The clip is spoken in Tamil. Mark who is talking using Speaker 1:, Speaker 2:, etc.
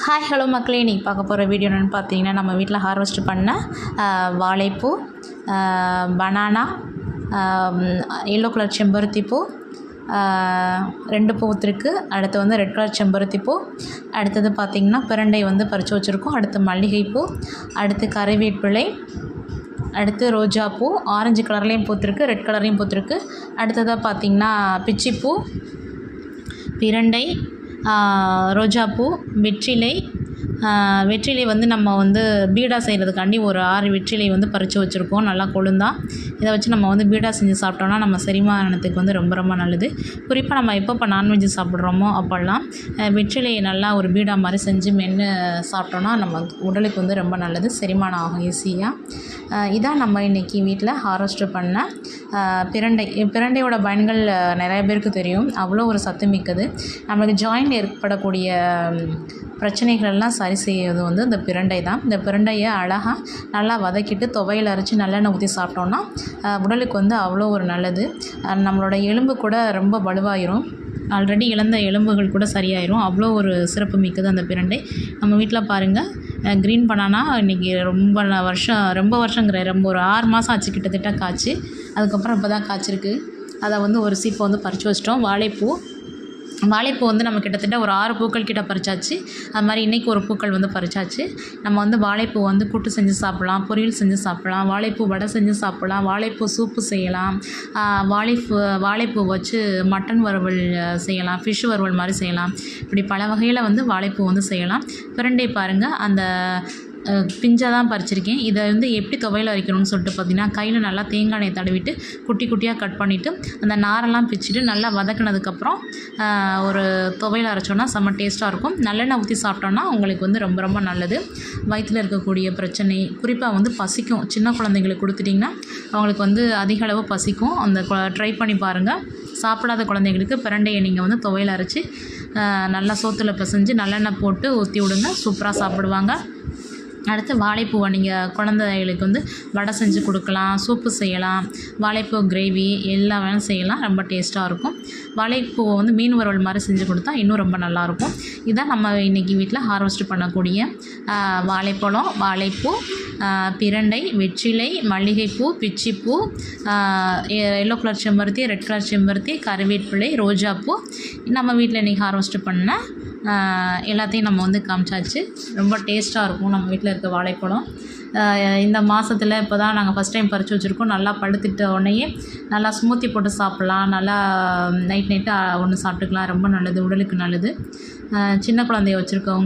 Speaker 1: ஹாய் ஹலோ மக்களே, இன்றைக்கி பார்க்க போகிற வீடியோ என்னென்னு பார்த்தீங்கன்னா, நம்ம வீட்டில் ஹார்வெஸ்ட் பண்ண வாழைப்பூ, பனானா, எல்லோ கலர் செம்பருத்தி பூ, 2 பூத்திருக்கு. அடுத்து வந்து ரெட் கலர் செம்பருத்தி பூ. அடுத்தது பார்த்திங்கன்னா பிரண்டை வந்து பறித்து வச்சுருக்கோம். அடுத்து மல்லிகைப்பூ, அடுத்து கறிவேப்பிலை, அடுத்து ரோஜாப்பூ ஆரஞ்சு கலர்லேயும் பூத்திருக்கு, ரெட் கலர்லேயும் பூத்திருக்கு. அடுத்ததாக பார்த்திங்கன்னா பிச்சிப்பூ, பிரண்டை, ரோஜாப்பூ, வெற்றிலை வந்து நம்ம வந்து பீடா செய்கிறதுக்காண்டி ஒரு 6 வெற்றிலை வந்து பறித்து வச்சுருக்கோம். நல்லா கொழுந்தா இதை வச்சு நம்ம வந்து பீடா செஞ்சு சாப்பிட்டோம்னா நம்ம செரிமானத்துக்கு வந்து ரொம்ப ரொம்ப நல்லது. குறிப்பாக நம்ம எப்போ நான்வெஜ் சாப்பிட்றோமோ அப்போல்லாம் வெற்றிலையை நல்லா ஒரு பீடா மாதிரி செஞ்சு மென்று சாப்பிட்டோன்னா நம்ம உடலுக்கு வந்து ரொம்ப நல்லது, செரிமானம் ஆகும் ஈஸியாக. இதான் நம்ம இன்றைக்கி வீட்டில் ஹார்வெஸ்ட் பண்ண பிரண்டையோட பயன்கள் நிறைய பேருக்கு தெரியும். அவ்வளோ ஒரு சத்து மிக்கது. நம்மளுக்கு ஜாயிண்ட் ஏற்படக்கூடிய பிரச்சனைகளெல்லாம் சரி செய்வது வந்து இந்த பிரண்டை தான். இந்த பிரண்டையை அழகாக நல்லா வதக்கிட்டு துவையில் அரைச்சி நல்லெண்ணெய் ஊற்றி சாப்பிட்டோன்னா உடலுக்கு வந்து அவ்வளோ ஒரு நல்லது. நம்மளோட எலும்பு கூட ரொம்ப வலுவாயிரும். ஆல்ரெடி இழந்த எலும்புகள் கூட சரியாயிரும். அவ்வளோ ஒரு சிறப்பு மிக்கது அந்த பிரண்டை. நம்ம வீட்டில் பாருங்கள், க்ரீன் பனானா இன்றைக்கி ரொம்ப வருஷங்கிற ஒரு 6 மாதம் ஆச்சு கிட்டத்தட்ட காய்ச்சி. அதுக்கப்புறம் இப்போ தான் காய்ச்சிருக்கு. அதை வந்து ஒரு சீப்பை வந்து பறித்து வச்சிட்டோம். வாழைப்பூ வந்து நம்ம கிட்டத்தட்ட ஒரு 6 பூக்கள் கிட்ட பறிச்சாச்சு. அது மாதிரி இன்றைக்கி ஒரு பூக்கள் வந்து பறிச்சாச்சு. நம்ம வந்து வாழைப்பூ வந்து கூட்டு செஞ்சு சாப்பிட்லாம், பொரியல் செஞ்சு சாப்பிட்லாம், வாழைப்பூ வடை செஞ்சு சாப்பிட்லாம், வாழைப்பூ சூப்பு செய்யலாம், வாழைப்பூ வச்சு மட்டன் வறுவல் செய்யலாம், ஃபிஷ் வறுவல் மாதிரி செய்யலாம். இப்படி பல வகையில் வந்து வாழைப்பூ வந்து செய்யலாம். பிரண்டை பாருங்கள், அந்த பிஞ்சாக தான் பறிச்சிருக்கேன். இதை வந்து எப்படி துவையில் அரைக்கணும்னு சொல்லிட்டு பார்த்திங்கன்னா, கையில் நல்லா தேங்காய் எண்ணெய் தடவிட்டு குட்டி குட்டியாக கட் பண்ணிவிட்டு அந்த நாரெல்லாம் பிச்சுட்டு நல்லா வதக்கினதுக்கப்புறம் ஒரு துவையில் அரைச்சோன்னா செம்ம டேஸ்ட்டாக இருக்கும். நல்லெண்ணெய் ஊற்றி சாப்பிட்டோன்னா உங்களுக்கு வந்து ரொம்ப ரொம்ப நல்லது. வயிற்றில் இருக்கக்கூடிய பிரச்சனை, குறிப்பாக வந்து பசிக்கும், சின்ன குழந்தைங்களுக்கு கொடுத்துட்டிங்கன்னா அவங்களுக்கு வந்து அதிக அளவு பசிக்கும். அந்த ட்ரை பண்ணி பாருங்கள். சாப்பிடாத குழந்தைங்களுக்கு பிரண்டையை நீங்கள் வந்து துவையில் அரைச்சி நல்லா சோத்தில் பிசைஞ்சு நல்லெண்ணெய் போட்டு ஊற்றி விடுங்க, சூப்பராக சாப்பிடுவாங்க. அடுத்து வாழைப்பூவை நீங்கள் குழந்தைகளுக்கு வந்து வடை செஞ்சு கொடுக்கலாம், சூப்பு செய்யலாம், வாழைப்பூ கிரேவி எல்லா வேலையும் செய்யலாம். ரொம்ப டேஸ்ட்டாக இருக்கும். வாழைப்பூவை வந்து மீன் வறுவல் மாதிரி செஞ்சு கொடுத்தா இன்னும் ரொம்ப நல்லாயிருக்கும். இதான் நம்ம இன்றைக்கி வீட்டில் ஹார்வெஸ்ட் பண்ணக்கூடிய வாழைப்பழம், வாழைப்பூ, பிரண்டை, வெற்றிலை, மல்லிகைப்பூ, பிச்சிப்பூ, எல்லோ கலர் செம்பருத்தி, ரெட் கலர் செம்பருத்தி, கறிவேப்பிலை, ரோஜாப்பூ. நம்ம வீட்டில் இன்றைக்கி ஹார்வெஸ்ட் பண்ண எல்லாத்தையும் நம்ம வந்து காமிச்சாச்சு. ரொம்ப டேஸ்ட்டாக இருக்கும் நம்ம வீட்டில் இருக்க வாழைப்பழம். இந்த மாதத்தில் இப்போ தான் நாங்கள் ஃபஸ்ட் டைம் பறித்து வச்சுருக்கோம். நல்லா பழுத்துட்ட உடனேயே நல்லா ஸ்மூத்தி போட்டு சாப்பிட்லாம். நல்லா நைட்டு ஒன்று சாப்பிட்டுக்கலாம். ரொம்ப நல்லது, உடலுக்கு நல்லது. சின்ன குழந்தைய வச்சுருக்கவங்க